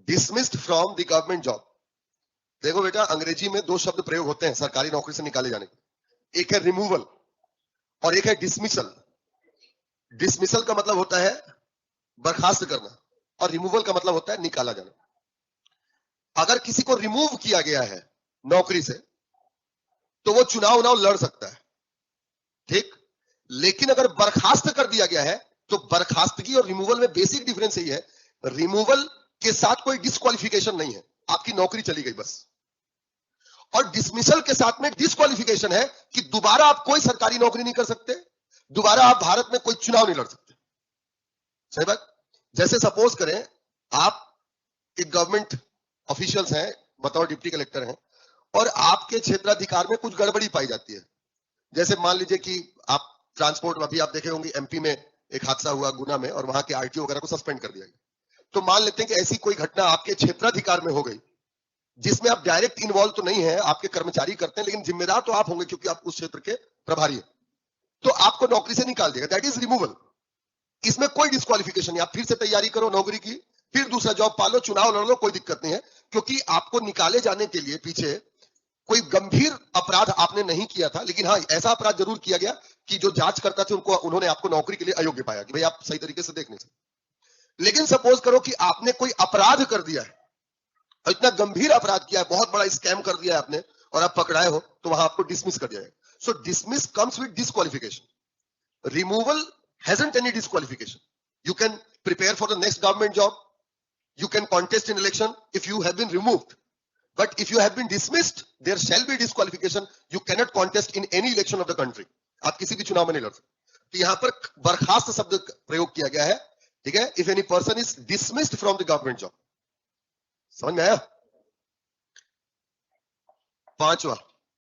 Dismissed from the government job. देखो बेटा, अंग्रेजी में दो शब्द प्रयोग होते हैं सरकारी नौकरी से निकाले जाने के, एक है रिमूवल और एक है डिसमिसल। डिसमिसल का मतलब होता है बर्खास्त करना और रिमूवल का मतलब होता है निकाला जाना। अगर किसी को रिमूव किया गया है नौकरी से तो वो चुनाव लड़ सकता है, ठीक। लेकिन अगर बर्खास्त कर दिया गया है तो बर्खास्तगी और रिमूवल में बेसिक डिफरेंस यही है, रिमूवल के साथ कोई डिस्क्वालिफिकेशन नहीं है, आपकी नौकरी चली गई बस। और डिसमिसल के साथ में डिस्क्वालिफिकेशन है कि दोबारा आप कोई सरकारी नौकरी नहीं कर सकते, दोबारा आप भारत में कोई चुनाव नहीं लड़ सकते। सही बात। जैसे सपोज करें आप एक गवर्नमेंट ऑफिशियल्स हैं, बतौर डिप्टी कलेक्टर हैं, और आपके क्षेत्राधिकार में कुछ गड़बड़ी पाई जाती है। जैसे मान लीजिए कि आप ट्रांसपोर्ट में, अभी आप देखे होंगे एमपी में एक हादसा हुआ गुना में, और वहां के आरटीओ वगैरह को सस्पेंड कर दिया गया। तो मान लेते हैं कि ऐसी कोई घटना आपके क्षेत्राधिकार में हो गई जिसमें आप डायरेक्ट इन्वॉल्व तो नहीं है, आपके कर्मचारी करते हैं, लेकिन जिम्मेदार तो आप होंगे क्योंकि आप उस क्षेत्र के प्रभारी हैं, तो आपको नौकरी से निकाल देगा, दैट इज रिमूवल। इसमें कोई डिस्क्वालिफिकेशन नहीं, आप फिर से तैयारी करो नौकरी की, फिर दूसरा जॉब पालो, चुनाव लड़ लो, कोई दिक्कत नहीं है, क्योंकि आपको निकाले जाने के लिए पीछे कोई गंभीर अपराध आपने नहीं किया था। लेकिन हाँ, ऐसा अपराध जरूर किया गया कि जो जांच करता थे उन्होंने आपको नौकरी के लिए अयोग्य पाया कि भाई आप सही तरीके से देख नहीं सकते। लेकिन सपोज करो कि आपने कोई अपराध कर दिया है, इतना गंभीर अपराध किया है, बहुत बड़ा स्कैम कर दिया है आपने, और आप पकड़ाए हो, तो वहां आपको डिसमिस कर दिया जाएगा। So dismiss comes with disqualification, removal hasn't any disqualification. You can prepare for the next government job, you can contest in election if you have been removed, but if you have been dismissed there shall be disqualification, you cannot contest in any election of the country, आप किसी भी चुनाव में नहीं लड़ सकते। तो यहां पर बर्खास्त शब्द प्रयोग किया गया है, ठीक है। if any person is dismissed from the government job, समझ में आया। पांचवा,